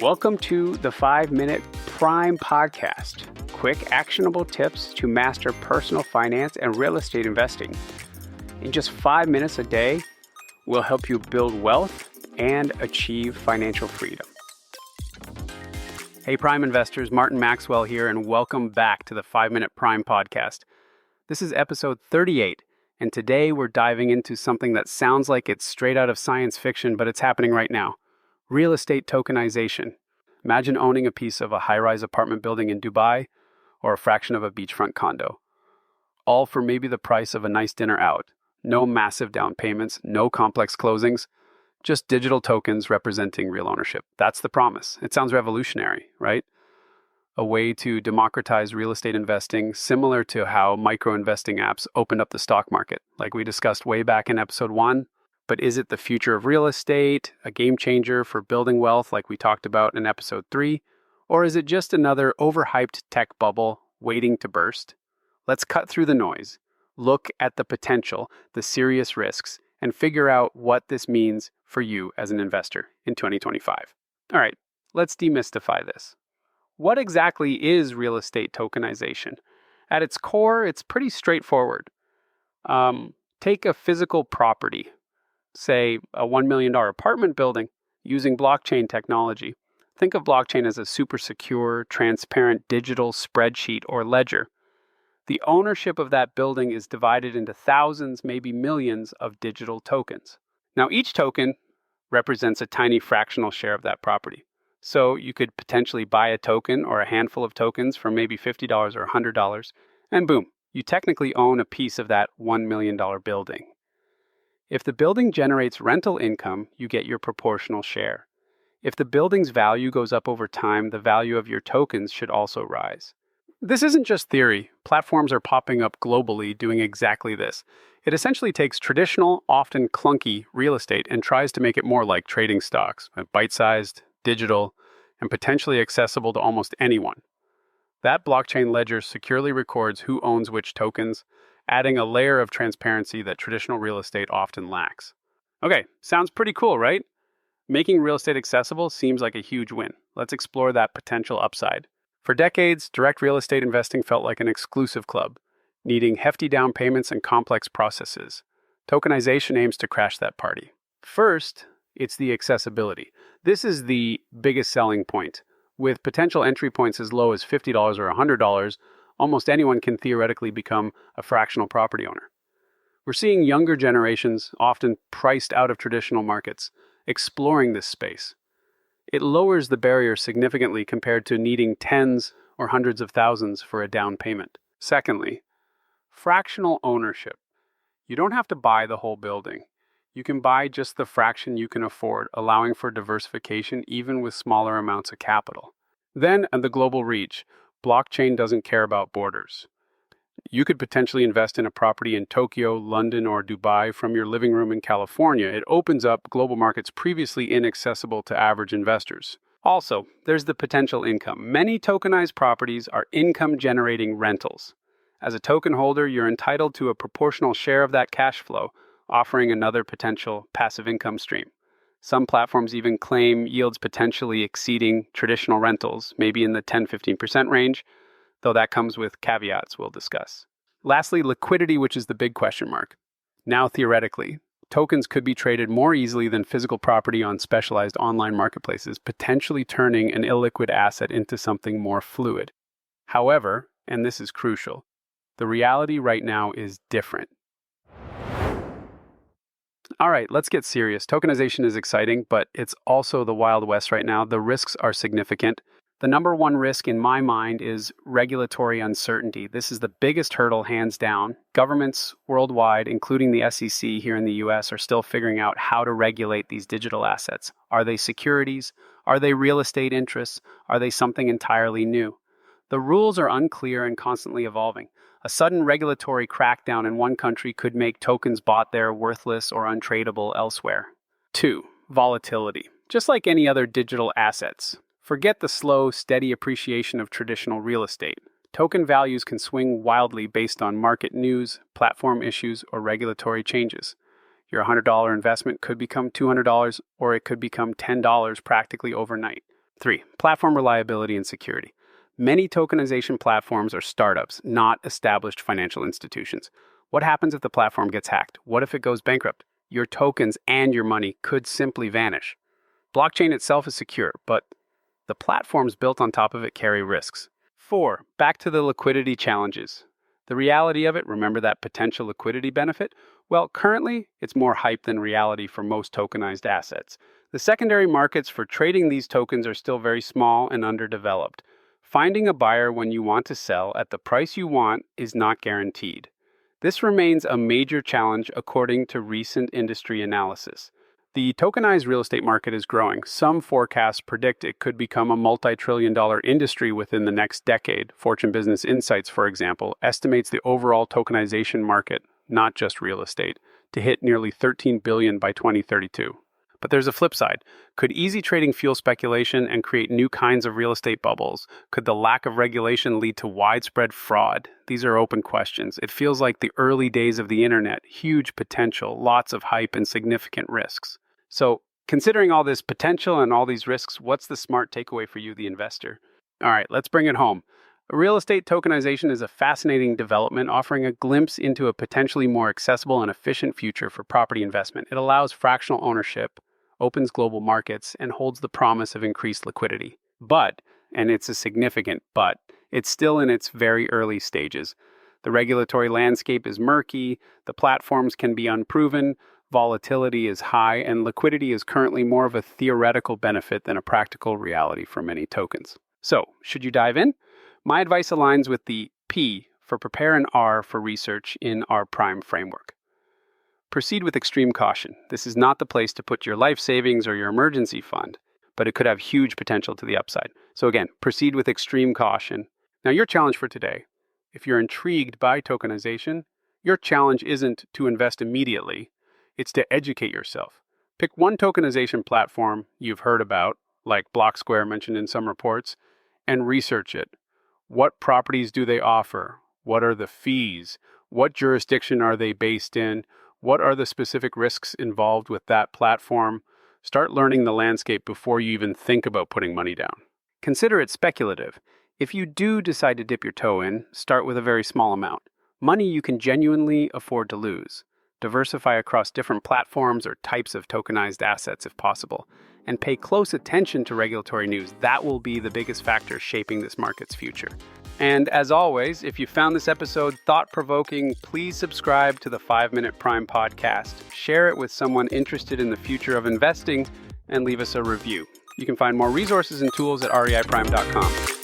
Welcome to the 5-Minute Prime Podcast. Quick, actionable tips to master personal finance and real estate investing. In just 5 minutes a day, we'll help you build wealth and achieve financial freedom. Hey, Prime investors, Martin Maxwell here, and welcome back to the 5-Minute Prime Podcast. This is episode 38, and today we're diving into something that sounds like it's straight out of science fiction, but it's happening right now. Real estate tokenization. Imagine owning a piece of a high-rise apartment building in Dubai or a fraction of a beachfront condo. All for maybe the price of a nice dinner out. No massive down payments, no complex closings, just digital tokens representing real ownership. That's the promise. It sounds revolutionary, right? A way to democratize real estate investing, similar to how micro-investing apps opened up the stock market, like we discussed way back in episode 1. But is it the future of real estate, a game changer for building wealth like we talked about in episode 3? Or is it just another overhyped tech bubble waiting to burst? Let's cut through the noise, look at the potential, the serious risks, and figure out what this means for you as an investor in 2025. All right, let's demystify this. What exactly is real estate tokenization? At its core, it's pretty straightforward. Take a physical property, say a $1 million apartment building, using blockchain technology. Think of blockchain as a super secure, transparent digital spreadsheet or ledger. The ownership of that building is divided into thousands, maybe millions of digital tokens. Now, each token represents a tiny fractional share of that property. So you could potentially buy a token or a handful of tokens for maybe $50 or $100, and boom, you technically own a piece of that $1 million building. If the building generates rental income, you get your proportional share. If the building's value goes up over time, the value of your tokens should also rise. This isn't just theory. Platforms are popping up globally doing exactly this. It essentially takes traditional, often clunky real estate and tries to make it more like trading stocks, bite-sized, digital, and potentially accessible to almost anyone. That blockchain ledger securely records who owns which tokens, adding a layer of transparency that traditional real estate often lacks. Okay, sounds pretty cool, right? Making real estate accessible seems like a huge win. Let's explore that potential upside. For decades, direct real estate investing felt like an exclusive club, needing hefty down payments and complex processes. Tokenization aims to crash that party. First, it's the accessibility. This is the biggest selling point. With potential entry points as low as $50 or $100, almost anyone can theoretically become a fractional property owner. We're seeing younger generations, often priced out of traditional markets, exploring this space. It lowers the barrier significantly compared to needing tens or hundreds of thousands for a down payment. Secondly, fractional ownership. You don't have to buy the whole building. You can buy just the fraction you can afford, allowing for diversification even with smaller amounts of capital. Then, the global reach. Blockchain doesn't care about borders. You could potentially invest in a property in Tokyo, London, or Dubai from your living room in California. It opens up global markets previously inaccessible to average investors. Also, there's the potential income. Many tokenized properties are income-generating rentals. As a token holder, you're entitled to a proportional share of that cash flow, offering another potential passive income stream. Some platforms even claim yields potentially exceeding traditional rentals, maybe in the 10-15% range, though that comes with caveats we'll discuss. Lastly, liquidity, which is the big question mark. Now, theoretically, tokens could be traded more easily than physical property on specialized online marketplaces, potentially turning an illiquid asset into something more fluid. However, and this is crucial, the reality right now is different. All right, let's get serious. Tokenization is exciting, but it's also the Wild West right now. The risks are significant. The number one risk in my mind is regulatory uncertainty. This is the biggest hurdle, hands down. Governments worldwide, including the SEC here in the US, are still figuring out how to regulate these digital assets. Are they securities? Are they real estate interests? Are they something entirely new? The rules are unclear and constantly evolving. A sudden regulatory crackdown in one country could make tokens bought there worthless or untradeable elsewhere. 2. Volatility. Just like any other digital assets, forget the slow, steady appreciation of traditional real estate. Token values can swing wildly based on market news, platform issues, or regulatory changes. Your $100 investment could become $200, or it could become $10 practically overnight. 3. Platform reliability and security. Many tokenization platforms are startups, not established financial institutions. What happens if the platform gets hacked? What if it goes bankrupt? Your tokens and your money could simply vanish. Blockchain itself is secure, but the platforms built on top of it carry risks. 4. Back to the liquidity challenges. The reality of it, remember that potential liquidity benefit? Well, currently, it's more hype than reality for most tokenized assets. The secondary markets for trading these tokens are still very small and underdeveloped. Finding a buyer when you want to sell at the price you want is not guaranteed. This remains a major challenge according to recent industry analysis. The tokenized real estate market is growing. Some forecasts predict it could become a multi-trillion-dollar industry within the next decade. Fortune Business Insights, for example, estimates the overall tokenization market, not just real estate, to hit nearly $13 billion by 2032. But there's a flip side. Could easy trading fuel speculation and create new kinds of real estate bubbles? Could the lack of regulation lead to widespread fraud? These are open questions. It feels like the early days of the internet, huge potential, lots of hype, and significant risks. So, considering all this potential and all these risks, what's the smart takeaway for you, the investor? All right, let's bring it home. Real estate tokenization is a fascinating development offering a glimpse into a potentially more accessible and efficient future for property investment. It allows fractional ownership, opens global markets, and holds the promise of increased liquidity. But, and it's a significant but, it's still in its very early stages. The regulatory landscape is murky, the platforms can be unproven, volatility is high, and liquidity is currently more of a theoretical benefit than a practical reality for many tokens. So, should you dive in? My advice aligns with the P for prepare and R for research in our Prime framework. Proceed with extreme caution. This is not the place to put your life savings or your emergency fund, but it could have huge potential to the upside. So again, proceed with extreme caution. Now, your challenge for today, if you're intrigued by tokenization, your challenge isn't to invest immediately. It's to educate yourself. Pick one tokenization platform you've heard about, like Blocksquare mentioned in some reports, and research it. What properties do they offer? What are the fees? What jurisdiction are they based in? What are the specific risks involved with that platform? Start learning the landscape before you even think about putting money down. Consider it speculative. If you do decide to dip your toe in, start with a very small amount. Money you can genuinely afford to lose. Diversify across different platforms or types of tokenized assets if possible, and pay close attention to regulatory news. That will be the biggest factor shaping this market's future. And as always, if you found this episode thought-provoking, please subscribe to the 5-Minute Prime podcast, share it with someone interested in the future of investing, and leave us a review. You can find more resources and tools at reiprime.com.